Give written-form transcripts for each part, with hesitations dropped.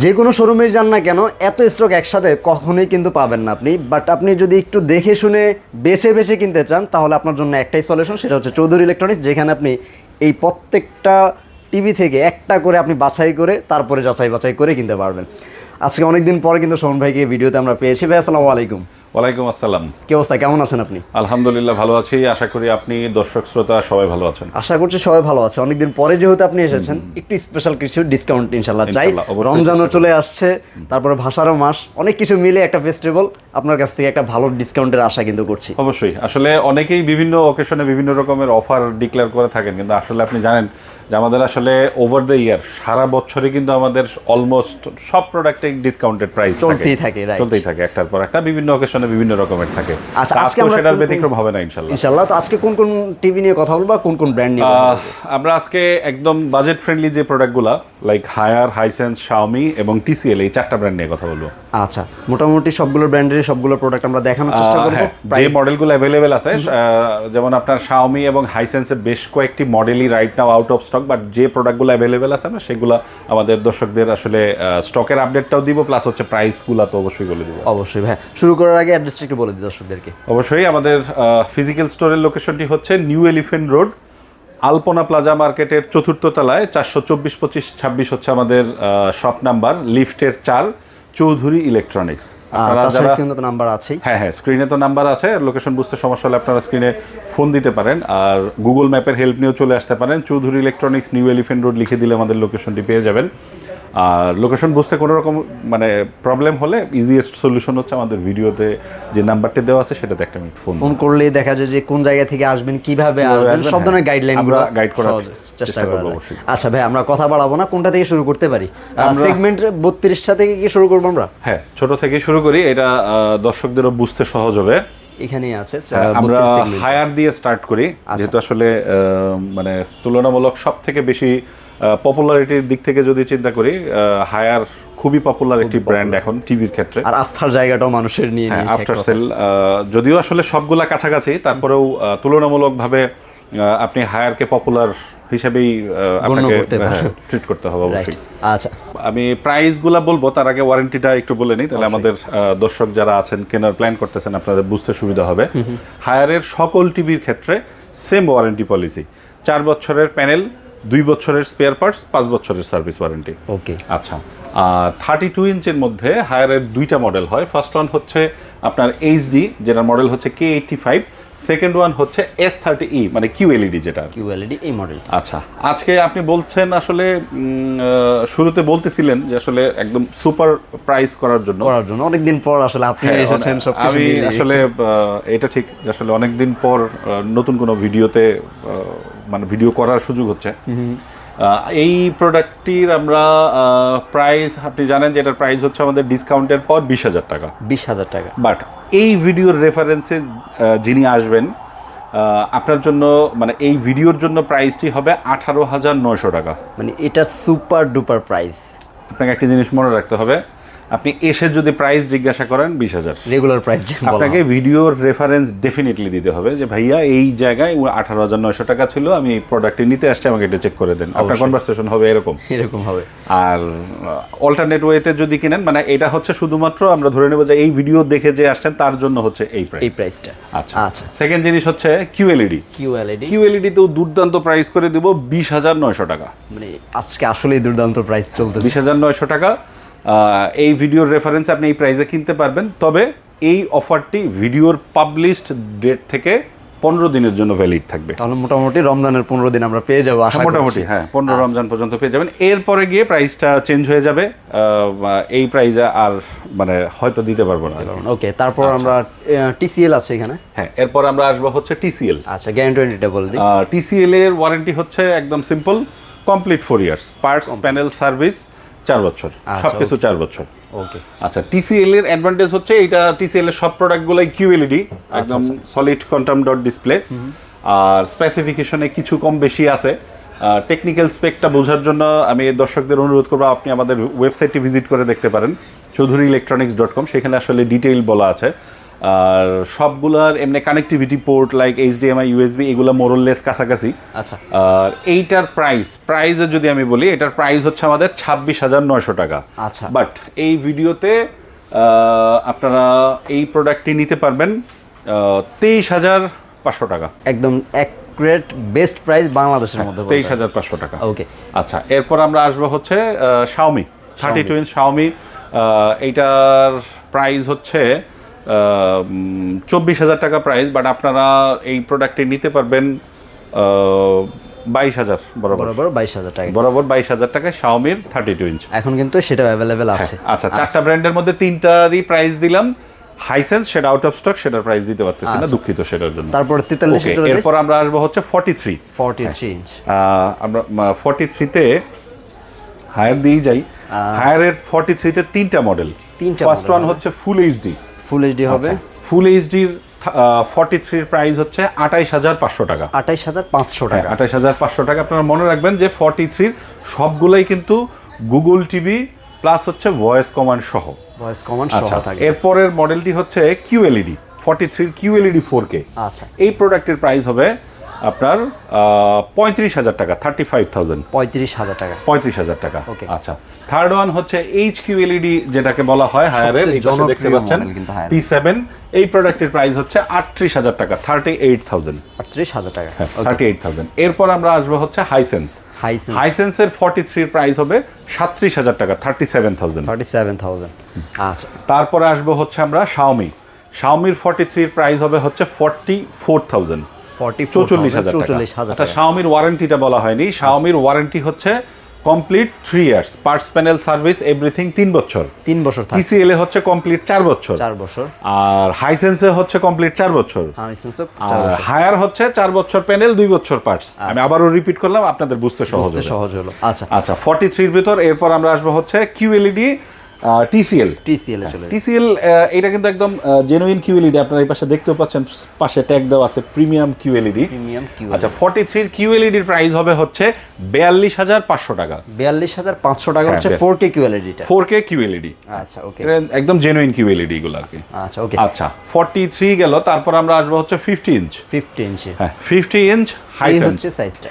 যে কোনো শোরুমে যান না কেন এত স্টক একসাথে কখনোই কিন্তু পাবেন না আপনি, বাট আপনি যদি একটু দেখে শুনে বেছে বেছে কিনতে চান তাহলে আপনার জন্য একটাই সলিউশন, সেটা হচ্ছে চৌধুরী ইলেকট্রনিক্স, যেখানে আপনি এই প্রত্যেকটা টিভি থেকে একটা করে আপনি বাছাই করে তারপরে যাচাই বাছাই করে কিনতে পারবেন। আজকে অনেকদিন পরে কিন্তু শোভন ভাইকে ভিডিওতে আমরা পেয়েছি। ভাই আসসালামু আলাইকুম। ওয়ালাইকুম আসসালাম। কি অবস্থা, কেমন আছেন আপনি? আলহামদুলিল্লাহ ভালো আছি, আশা করি আপনি দর্শক শ্রোতা সবাই ভালো আছেন। আশা করছি সবাই ভালো আছে। অনেকদিন পরে যেহেতু আপনি এসেছেন, একটু স্পেশাল কিছু ডিসকাউন্ট ইনশাল্লাহ চাই। ইনশাল্লাহ, অবশ্যই রমজানও চলে আসছে, তারপরে ভাষারও মাস, অনেক কিছু মিলে একটা ফেস্টিভ্যাল, আপনার কাছ থেকে একটা ভালো ডিসকাউন্টের আশা কিন্তু করছি। অবশ্যই, আসলে অনেকেই বিভিন্ন অকেশনে বিভিন্ন রকমের অফার ডিক্লেয়ার করে থাকেন, কিন্তু আসলে আপনি জানেন যে আমাদের আসলে ওভার দ্য ইয়ার সারা বছরে কিন্তু আমাদের অলমোস্ট সব প্রোডাক্টে ডিসকাউন্টেড প্রাইস চলতেই থাকে, right? চলতেই থাকে, একটার পর একটা বিভিন্ন অকেশনে বিভিন্ন রকমের থাকে। আচ্ছা, আজকে আজকে আমরা সেটার ব্যতিক্রম হবে না ইনশাল্লাহ। ইনশাল্লাহ। তো আজকে কোন কোন টিভি নিয়ে কথা বলবো, কোন কোন ব্র্যান্ড নিয়ে কথা বলবো? আমরা আজকে একদম বাজেট ফ্রেন্ডলি যে প্রোডাক্টগুলো লাইক হায়ার, হাইসেন্স, শাওমি এবং টিসিএল, এই চারটা ব্র্যান্ড নিয়ে কথা বলবো। আচ্ছা, মোটামুটি সবগুলো ব্র্যান্ডের সবগুলো প্রোডাক্ট আমরা দেখানোর চেষ্টা করব। যে মডেলগুলো অ্যাভেলেবেল আছে, যেমন আপনার শাওমি এবং হাইসেন্সের বেশ কয়েকটি মডেলই right now out of stock, but যে প্রোডাক্টগুলো অ্যাভেলেবেল আছে না সেগুলো আমাদের দর্শকদের আসলে স্টকের আপডেটটাও দিব, প্লাস হচ্ছে প্রাইসগুলো তো অবশ্যই বলে দিব। অবশ্যই ভাই, শুরু করার আগে অ্যাড্রেসটা একটু বলে দিই দর্শকদেরকে। অবশ্যই, আমাদের ফিজিক্যাল স্টোরের লোকেশনটি হচ্ছে নিউ এলিফেন্ট রোড, আলপনা প্লাজা মার্কেটের 4th তলায়, 424-25-26 হচ্ছে আমাদের শপ নাম্বার, লিফটের 4, চৌধুরী ইলেকট্রনিক্স। নাম্বার আছে, হ্যাঁ, স্ক্রিনে তো নাম্বার আছে। লোকেশন বুঝতে সমস্যা হলে আপনারা স্ক্রিনে ফোন দিতে পারেন, আর গুগল ম্যাপের হেল্প নিয়েও চলে আসতে পারেন। Chowdhury electronics, new elephant road লিখে দিলে আমাদের লোকেশনটি পেয়ে যাবেন। আর লোকেশন বুঝতে কোনো রকম প্রবলেম হলে ইজিয়েস্ট সলিউশন হচ্ছে আমাদের ভিডিওতে যে নাম্বারটি দেওয়া আছে সেটাতে একটা মিনিট ফোন করলেই দেখা যায় যে কোন জায়গা থেকে আসবেন, কিভাবে আসবেন, সব ধরনের গাইডলাইনগুলো গাইড করার চেষ্টা করব অবশ্যই। আচ্ছা ভাই, আমরা কথা বাড়াবো না, কোনটা থেকে শুরু করতে পারি? সেগমেন্ট 32টা থেকে কি শুরু করব আমরা? হ্যাঁ, ছোট থেকে শুরু করি, এটা দর্শকদেরও বুঝতে সহজ হবে। এখানেই আছে, আমরা হায়ার দিয়ে স্টার্ট করি, যেহেতু আসলে তুলনামূলক সব থেকে বেশি পপুলারিটির দিক থেকে যদি চিন্তা করি, হায়ার খুবই পপুলার একটি ব্র্যান্ড এখন টিভির ক্ষেত্রে, আর আস্থার জায়গাটাও মানুষের নিয়ে নিয়েছে। আফটার সেল যদিও আসলে সবগুলা কাছাকাছি, তারপরেও তুলনামূলকভাবে আপনি হায়ারকে পপুলার হিসেবেই আপনাকে ট্রিট করতে হবে অবশ্যই। আচ্ছা, আমি প্রাইসগুলো বলবো, তার আগে ওয়ারেন্টিটা একটু বলে নিই, তাহলে আমাদের দর্শক যারা আছেন কেনার প্ল্যান করতেছেন আপনাদের বুঝতে সুবিধা হবে। হায়ারের সকল টিভির ক্ষেত্রে সেম ওয়ারেন্টি পলিসি, 4 বছরের প্যানেল, 2 বছরের স্পেয়ার পার্টস, 5 বছরের সার্ভিস ওয়ারেন্টি। ওকে, আচ্ছা। আর 32 ইঞ্চের মধ্যে হায়ারের 2টা মডেল হয়। ফার্স্ট ওয়ান হচ্ছে আপনার এইচডি, যেটার মডেল হচ্ছে K85, সেকেন্ড ওয়ান হচ্ছে S30E, মানে QLED, যেটা QLED এই মডেল। আচ্ছা, আজকে আপনি বলছেন আসলে শুরুতে বলতেছিলেন যে আসলে একদম সুপার প্রাইস করার জন্য অনেকদিন পর আসলে আপনি এসেছেন সবকিছু আমি মিলিয়ে। আসলে এটা ঠিক যে আসলে অনেকদিন পর নতুন কোনো ভিডিওতে ভিডিও করার সুযোগ হচ্ছে। এই প্রোডাক্টটির আমরা প্রাইস, আপনি জানেন যে এটার প্রাইস হচ্ছে আমাদের ডিসকাউন্টের পর 20,000 টাকা। 20,000 টাকা, বাট এই ভিডিওর রেফারেন্সে যিনি আসবেন আপনার জন্য, এই ভিডিওর জন্য প্রাইসটি হবে 18,900 টাকা। এটা সুপার ডুপার প্রাইস। আপনাকে একটা জিনিস মনে রাখতে হবে, আপনি এসে যদি প্রাইস জিজ্ঞাসা করেন 20,000, রেগুলার প্রাইস আপনাকে ভিডিওর রেফারেন্স ডেফিনেটলি দিতে হবে যে ভাইয়া এই জায়গায় 18,900 টাকা ছিল, আমি এই প্রোডাক্টটি নিতে আসছি, আমাকে এটা চেক করে দেন। আপনার কনভারসেশন হবে এরকম হবে। আর অল্টারনেট ওয়েতে যদি কিনেন, এটা হচ্ছে শুধুমাত্র আমরা ধরে নেব যে এই ভিডিও দেখে যে আসছেন তার জন্য হচ্ছে এই প্রাইসটা। আচ্ছা, সেকেন্ড জিনিস হচ্ছে QLED তেও দুর্দান্ত প্রাইস করে দিব 20,900 টাকা। আজকে আসলেই দুর্দান্ত প্রাইস চলতে, 20,900 টাকা। এই ভিডিওর রেফারেন্সে আপনি এই প্রাইসে কিনতে পারবেন, তবে এই অফারটি ভিডিওর পাবলিশড ডেট থেকে 15 দিনের জন্য ভ্যালিড থাকবে। তাহলে মোটামুটি রমজানের 15 দিন আমরা পেয়ে যাবো, মোটামুটি 15 রমজান পর্যন্ত পেয়ে যাবেন। এরপরে গিয়ে প্রাইসটা চেঞ্জ হয়ে যাবে, এই প্রাইসে আর হয়তো দিতে পারবো না। ওকে, তারপর আমরা TCL আছে এখানে। হ্যাঁ, এরপর আমরা আসবো হচ্ছে TCL। আচ্ছা, গ্যারান্টিটা বলে দিই। TCL এর ওয়ারেন্টি হচ্ছে একদম simple, complete 4 years, parts, panel, service 4 বছর, সবকিছু 4 বছর। ওকে, আচ্ছা, TCL এর অ্যাডভান্টেজ হচ্ছে এটা TCL এর সব প্রোডাক্টগুলোই QLED, একদম সলিড কোয়ান্টাম ডট ডিসপ্লে। আর স্পেসিফিকেশনে কিছু কম বেশি আছে। টেকনিক্যাল স্পেকটা বোঝার জন্য আমি দর্শকদের অনুরোধ করবো, আপনি আমাদের ওয়েবসাইটটি ভিজিট করে দেখতে পারেন, চৌধুরী electronics.com, সেখানে আসলে ডিটেইল বলা আছে। আর সবগুলার এমনি connectivity port like HDMI USB এগুলো মোরললেস কাছাকাছি। আচ্ছা, আর এইটার প্রাইসে যদি আমি বলি, এটার প্রাইস হচ্ছে আমাদের 26,900 টাকা। আচ্ছা, বাট এই ভিডিওতে আপনারা এই প্রোডাক্টটি নিতে পারবেন 23,500 টাকা। একদম অ্যাকুরেট বেস্ট প্রাইস বাংলাদেশের মধ্যে 23,500 টাকা। ওকে, আচ্ছা, এরপর আমরা আসবো হচ্ছে Xiaomi 32 ইঞ্চ Xiaomi। এইটার প্রাইস হচ্ছে 24,000 টাকা প্রাইস, বাট আপনারা এই প্রোডাক্টটি নিতে পারবেন 22,000 বরাবর 22,000 টাকা। 22,000 টাকায় Xiaomi 32 ইঞ্চ। এখন কিন্তু সেটা অ্যাভেলেবেল আছে। আচ্ছা, চারটা ব্র্যান্ডের মধ্যে তিনটারই প্রাইস দিলাম। হাইসেন্স সেটা আউট অফ স্টক, সেটার প্রাইস দিতে পারতেছি না, দুঃখিত সেটার জন্য। তারপর 43 Okay, এরপর আমরা আসবো হচ্ছে 43 ইঞ্চ। আমরা 43 তে হায়ার দিয়ে যাই। হায়ারের 43 তে তিনটা মডেল। ফার্স্ট ওয়ান হচ্ছে ফুল এইচডি। ফুল এইচডি হবে। ফুল এইচডির 43 এর প্রাইস হচ্ছে 28,500 টাকা। 28,500 টাকা। 28,500 টাকা। আপনারা মনে রাখবেন যে 43 সবগুলাই কিন্তু গুগল টিভি প্লাস হচ্ছে ভয়েস কমান্ড সহ। ভয়েস কমান্ড সহ থাকে। এরপরের মডেলটি হচ্ছে QLED 43 QLED 4K। আচ্ছা, এই প্রোডাক্টের প্রাইস হবে আপনার 35,000 টাকা, 35,000। 35,000 টাকা। 35,000 টাকা। Okay. আচ্ছা, থার্ড ওয়ান হচ্ছে HQLED যেটাকে বলা হয় হায়ারের, এই পাশে দেখতে পাচ্ছেন P7। এই প্রোডাক্টের প্রাইস হচ্ছে 38,000 টাকা, 38,000। 38,000 টাকা। 38,000। এরপর আমরা আসবো হচ্ছে হাইসেন্সের 43 এর প্রাইস হবে 37,000 টাকা, 37,000। 37,000। আচ্ছা, তারপরে আসবো হচ্ছে আমরা শাওমির 43 এর প্রাইস হবে হচ্ছে 44,000, 44,000 টাকা। আচ্ছা, শাওমির ওয়ারেন্টিটা বলা হয়নি। শাওমির ওয়ারেন্টি হচ্ছে complete 3 years, parts panel service everything 3 বছর। 3 বছর থাকে। TCL এ হচ্ছে কমপ্লিট 4 বছর। 4 বছর। আর হাইসেন্সে হচ্ছে কমপ্লিট 4 বছর। হাইসেন্সে আর হায়ার হচ্ছে 4 বছর প্যানেল, 2 বছর পার্টস। আমি আবারও রিপিট করলাম, আপনাদের বুঝতে সহজ হলো। আচ্ছা, আচ্ছা, 43 এর ভিতর এরপর আমরা আসবো হচ্ছে QLED TCL এ চলে। TCL এটা কিন্তু একদম জেনুইন QLED। আপনারা এই পাশে দেখতেও পাচ্ছেন, পাশে ট্যাগ দেওয়া আছে প্রিমিয়াম QLED। আচ্ছা, 43 QLED এর প্রাইস হবে হচ্ছে 42,500 টাকা। 42,500 টাকা হচ্ছে 4K QLED টা। 4K QLED। আচ্ছা, ওকে। একদম জেনুইন QLED গুলো আর কি। আচ্ছা, ওকে। আচ্ছা, 43 গেল। তারপর আমরা আসবো হচ্ছে 50 ইঞ্চ। 50 ইঞ্চি। হ্যাঁ, 50 ইঞ্চ এই হাইসেন্স। হচ্ছে সাইজটা।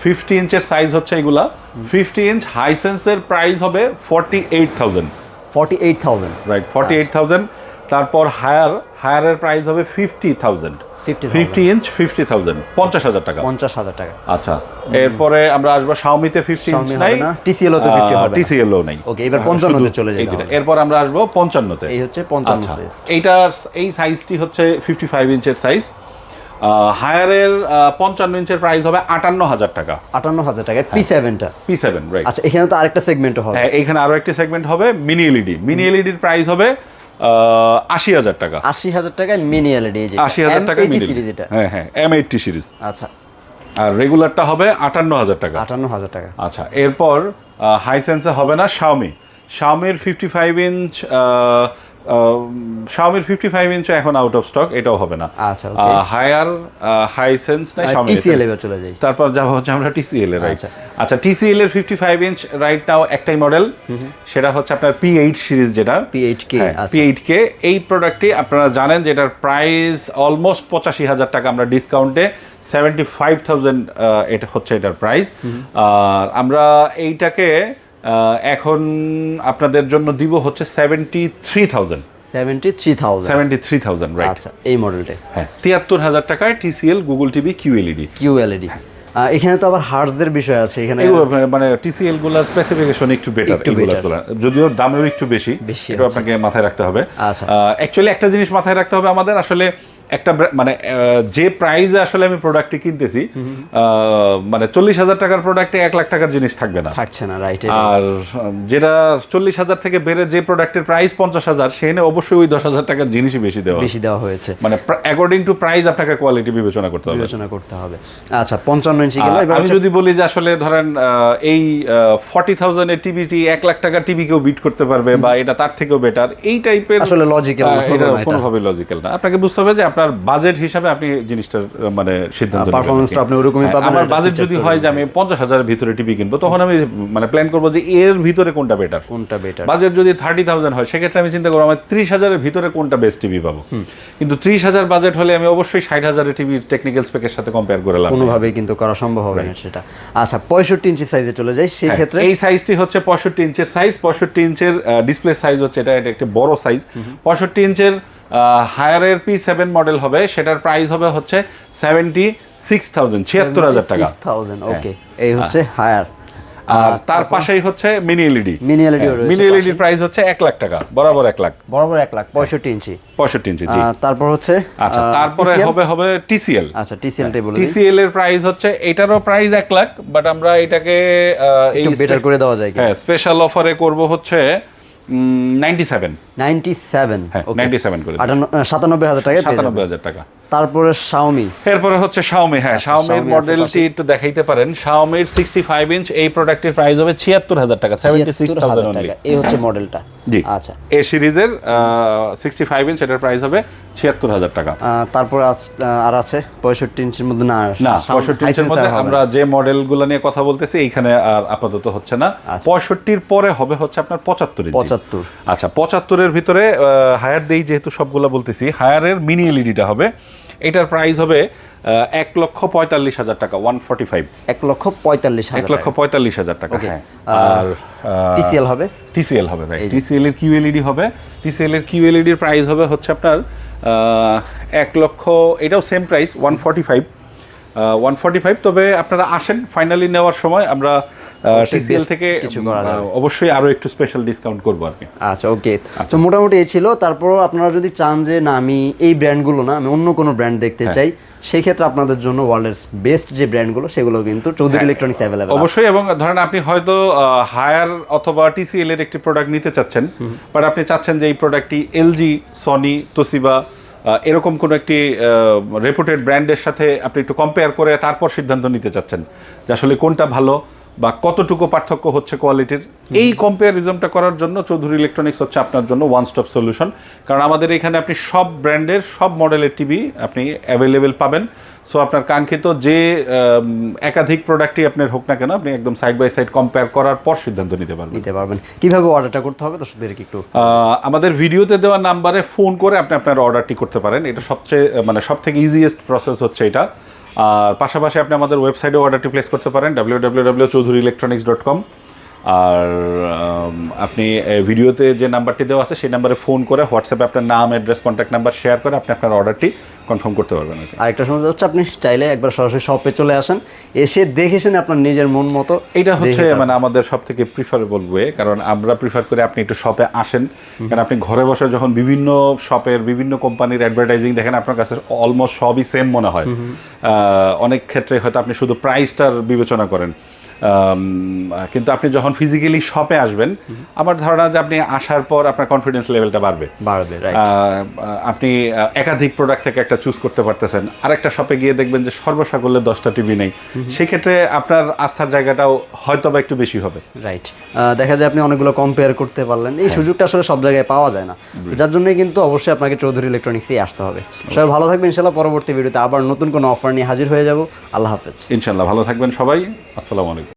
50 ইঞ্চের সাইজ হচ্ছে এগুলা। 50 ইঞ্চ হাইসেন্সের প্রাইস হবে 48,000। 48,000। রাইট, 48,000। তারপর হায়ারের প্রাইস হবে 50,000। 50 ইঞ্চ 50,000, 50,000 টাকা। 50,000 টাকা। আচ্ছা, এরপরে আমরা আসবো শাওমিতে 50 ইঞ্চ নাই, TCL তে 50 হবে না। TCL ও নাই। ওকে, এবার 55 তে চলে যাই। এরপর আমরা আসবো 55 তে। এই হচ্ছে 55 সাইজ। এই সাইজটি হচ্ছে 55 ইঞ্চের সাইজ। হায়ারের 55 ইঞ্চের প্রাইস হবে 58,000 টাকা। 58,000 টাকা P7 টা। P7, right. আচ্ছা, এখানে তো আরেকটা সেগমেন্টও হবে। হ্যাঁ, এখানে আরো একটি সেগমেন্ট হবে মিনি এলইডি। মিনি এলইডির প্রাইস হবে 80,000 টাকা। 80,000 টাকায় মিনি এলইডি, যেটা 80,000 টাকা মিনি সিরিজ এটা। হ্যাঁ, M80 সিরিজ। আচ্ছা, আর রেগুলারটা হবে 58,000 টাকা। 58,000 টাকা। আচ্ছা, এরপর হাইসেন্সে হবে না শাওমির 55 ইঞ্চ। শাওমির 55 ইঞ্চ এখন আউট অফ স্টক, এটাও হবে না। আচ্ছা, ওকে। হাইসেন্স নাই শাওমি। TCL এবার চলে যাই। তারপর যাবো হচ্ছে আমরা TCL এর, রাইট। আচ্ছা, TCL এর 55 ইঞ্চ রাইট নাও একটাই মডেল, সেটা হচ্ছে আপনার P8 সিরিজ, যেটা P8K। আচ্ছা, P8K। এই প্রোডাক্টটি আপনারা জানেন যে এটার প্রাইস অলমোস্ট 85,000 টাকা। আমরা ডিসকাউন্টে 75,000 এটা হচ্ছে এটার প্রাইস। আর আমরা এইটাকে এখন আপনাদের জন্য দিব হচ্ছে 73,000। 73,000, রাইট। আচ্ছা, এই মডেলটা। হ্যাঁ, 73,000 টাকায় TCL গুগল টিভি QLED। এখানে তো আবার হার্টজের বিষয় আছে এখানে। মানে TCL গুলার স্পেসিফিকেশন একটু বেটার, যদিও দামেও একটু বেশি, এটা আপনাকে মাথায় রাখতে হবে। আচ্ছা, অ্যাকচুয়ালি একটা জিনিস মাথায় রাখতে হবে আমাদের, আসলে একটা মানে যে প্রাইসে আসলে আমি প্রোডাক্টটি কিনতেছি, মানে 40,000 টাকার প্রোডাক্টে 1 লাখ টাকার জিনিস থাকছে না, রাইট। আর যেটা 40,000 থেকে বেড়ে যে প্রোডাক্টের প্রাইস 50,000, সেখানে অবশ্যই ওই 10,000 টাকার জিনিসই বেশি দেওয়া হয়েছে। মানে অ্যাকর্ডিং টু প্রাইস আপনাকে কোয়ালিটি বিবেচনা করতে হবে। আচ্ছা, 55 ইঞ্চি গেল। আমি যদি বলি যে আসলে ধরেন এই 40,000 এর টিভিটি 1 লাখ টাকার টিভি কেউ বিট করতে পারবে, বা এটা তার থেকেও বেটার, এই টাইপের আসলে লজিক্যাল, এটা কোনোভাবে লজিক্যাল না। আপনাকে বুঝতে হবে যে আপনার আপনার বাজেট হিসাবে আপনি জিনিসটার মানে সিদ্ধান্ত নেবেন। পারফরম্যান্সটা আপনি ওরকমই পাবেন। আমার বাজেট যদি হয় যে আমি 50,000-এর ভিতরে টিভি কিনবো, তখন আমি মানে প্ল্যান করবো যে এর ভিতরে কোনটা বেটার। বাজেট যদি 30,000 হয়, সেক্ষেত্রে আমি চিন্তা করবো আমার 30,000-এর ভিতরে কোনটা বেস্ট টিভি পাবো। কিন্তু 30,000 বাজেট হলে আমি অবশ্যই 60,000-এর টিভির টেকনিক্যাল স্পেকের সাথে কম্পেয়ার করে লাভ কোনোভাবেই কিন্তু করা সম্ভব হবে না সেটা। আচ্ছা, 65 ইঞ্চি সাইজে চলে যাই, সেই ক্ষেত্রে এই সাইজটি হচ্ছে 65 ইঞ্চের সাইজ। 65 ইঞ্চের ডিসপ্লে সাইজ হচ্ছে এটা একটা বড় সাইজ। 65 ইঞ্চের হায়ারের P7 মডেল হবে, সেটার প্রাইস হবে হচ্ছে 76,000, 76,000 টাকা। ওকে, এই হচ্ছে হায়ার। আর তার পাশেই হচ্ছে মিনি এলইডি। মিনি এলইডি রয়েছে, মিনি এলইডির প্রাইস হচ্ছে 1 লাখ টাকা, বরাবর 1 লাখ, বরাবর 1 লাখ। 65 ইঞ্চি, 65 ইঞ্চি, জি। তারপর হচ্ছে আচ্ছা, তারপরে হবে TCL। আচ্ছা, TCLটাই বলে দিন। TCL এর প্রাইস হচ্ছে, এটারও প্রাইস 1 লাখ, বাট আমরা এটাকে এই একটু বেটার করে দেওয়া যায় কি? হ্যাঁ, স্পেশাল অফারে করব হচ্ছে 97 হ্যাঁ, ওকে, 97 করে 97,000 টাকা, 97,000 টাকা। তারপরে Xiaomi, এরপরে হচ্ছে Xiaomi। হ্যাঁ, Xiaomi মডেলটি একটু দেখাইতে পারেন। Xiaomi 65 ইঞ্চ, এই প্রোডাক্টের প্রাইস হবে 76,000 টাকা, 76,000 অনলি। এই হচ্ছে মডেলটা, জি। আচ্ছা, এ সিরিজের 65 ইঞ্চ, এটার প্রাইস হবে 76,000 টাকা। তারপরে আর আছে 65 ইঞ্চির মধ্যে না 65 ইঞ্চের মধ্যে আমরা যে মডেলগুলো নিয়ে কথা বলতেছি এইখানে আর আপাতত হচ্ছে না। 65-র পরে হবে হচ্ছে আপনার 75 ইঞ্চি। 75, আচ্ছা, 75-এর ভিতরে হায়ার দেই যেহেতু সবগুলো বলতেছি, হায়ারের মিনি এলইডিটা হবে, এটার প্রাইস হবে 1,45,000 টাকা, 145, 1,45,000 টাকা। হ্যাঁ, আর TCL হবে, TCL হবে ভাই, TCL এর QLED হবে। TCL এর QLED এর প্রাইস হবে হচ্ছে আপনার 1 লক্ষ, এটাও সেম প্রাইস 145, তবে আপনারা আসেন ফাইনালি নেওয়ার সময়, আমরা TCL থেকে অবশ্যই আরো একটু স্পেশাল ডিসকাউন্ট করবো আর কি। আচ্ছা, ওকে, তো মোটামুটি এই ছিল। তারপরও আপনারা যদি চান যে না আমি এই ব্র্যান্ডগুলো না, আমি অন্য কোনো ব্র্যান্ড দেখতে চাই, সেই ক্ষেত্রে আপনাদের জন্য ওয়ার্ল্ডের বেস্ট যে ব্র্যান্ডগুলো সেগুলো কিন্তু চৌধুরী ইলেকট্রনিক্স অ্যাভেলেবল অবশ্যই। এবং ধরেন আপনি হয়তো হায়ার অথবা TCL এর একটি প্রোডাক্ট নিতে চাচ্ছেন, বাট আপনি চাচ্ছেন যে এই প্রোডাক্টটি LG, সনি, তোশিবা এরকম কোনো একটি রেপুটেড ব্র্যান্ডের সাথে আপনি একটু কম্পেয়ার করে তারপর সিদ্ধান্ত নিতে চাচ্ছেন যে আসলে কোনটা ভালো বা কতটুকু পার্থক্য হচ্ছে কোয়ালিটির। এই কম্পেয়ারিজনটা করার জন্য চৌধুরী ইলেকট্রনিক্স হচ্ছে আপনার জন্য ওয়ান স্টপ সলিউশন। কারণ আমাদের এখানে আপনি সব ব্র্যান্ডের সব মডেলের টিভি আপনি অ্যাভেলেবেল পাবেন। সো আপনার কাঙ্ক্ষিত যে একাধিক প্রোডাক্টই আপনার হোক না কেন, আপনি একদম সাইড বাই সাইড কম্পেয়ার করার পর সিদ্ধান্ত নিতে পারবেন। কিভাবে অর্ডারটা করতে হবে দর্শকদেরকে একটু আমাদের ভিডিওতে দেওয়া নাম্বারে ফোন করে আপনি আপনার অর্ডারটি করতে পারেন। এটা সবচেয়ে সব থেকে ইজিয়েস্ট প্রসেস হচ্ছে এটা। আর পাশাপাশি আপনি আমাদের ওয়েবসাইটে অর্ডারটি প্লেস করতে পারেন www.choudhuryelectronics.com। আর আপনি ভিডিওতে যে নাম্বারটি দেওয়া আছে সেই নাম্বারে ফোন করে হোয়াটসঅ্যাপে আপনার নাম, অ্যাড্রেস, কন্ট্যাক্ট নাম্বার শেয়ার করে আপনি আপনার অর্ডারটি কনফার্ম করতে পারবেন। আরেকটা সমস্যা হচ্ছে আপনি চাইলে একবার সরাসরি শপে চলে আসেন, এসে দেখে শুনে আপনার নিজের মন মতো, এটা হচ্ছে আমাদের সব থেকে প্রিফারেবল ওয়ে। কারণ আমরা প্রিফার করি আপনি একটু শপে আসেন, কারণ আপনি ঘরে বসে যখন বিভিন্ন শপের বিভিন্ন কোম্পানির অ্যাডভার্টাইজিং দেখেন আপনার কাছে অলমোস্ট সবই সেম মনে হয়। অনেক ক্ষেত্রে হয়তো আপনি শুধু প্রাইসটার বিবেচনা করেন, কিন্তু আপনি যখন ফিজিক্যালি শপে আসবেন, আমার ধারণা যে আপনি আসার পর আপনার কনফিডেন্স লেভেলটা বাড়বে। আপনি একাধিক প্রোডাক্ট থেকে একটা চুজ করতে পারতেছেন। আরেকটা শপে গিয়ে দেখবেন যে সর্বসাকুল্যে 10টা টিভি নেই, সেক্ষেত্রে আপনার আস্থার জায়গাটাও হয়তো বা একটু বেশি হবে। রাইট, দেখা যায় আপনি অনেকগুলো কম্পেয়ার করতে পারলেন, এই সুযোগটা আসলে সব জায়গায় পাওয়া যায় না, যার জন্যই কিন্তু অবশ্যই আপনাকে চৌধুরী ইলেকট্রনিক্সে আসতে হবে। সবাই ভালো থাকবেন, ইনশাল্লাহ পরবর্তী ভিডিওতে আবার নতুন কোনো অফার নিয়ে হাজির হয়ে যাব। আল্লাহ হাফেজ। ইনশাল্লাহ ভালো থাকবেন সবাই। আসসালামু আলাইকুম।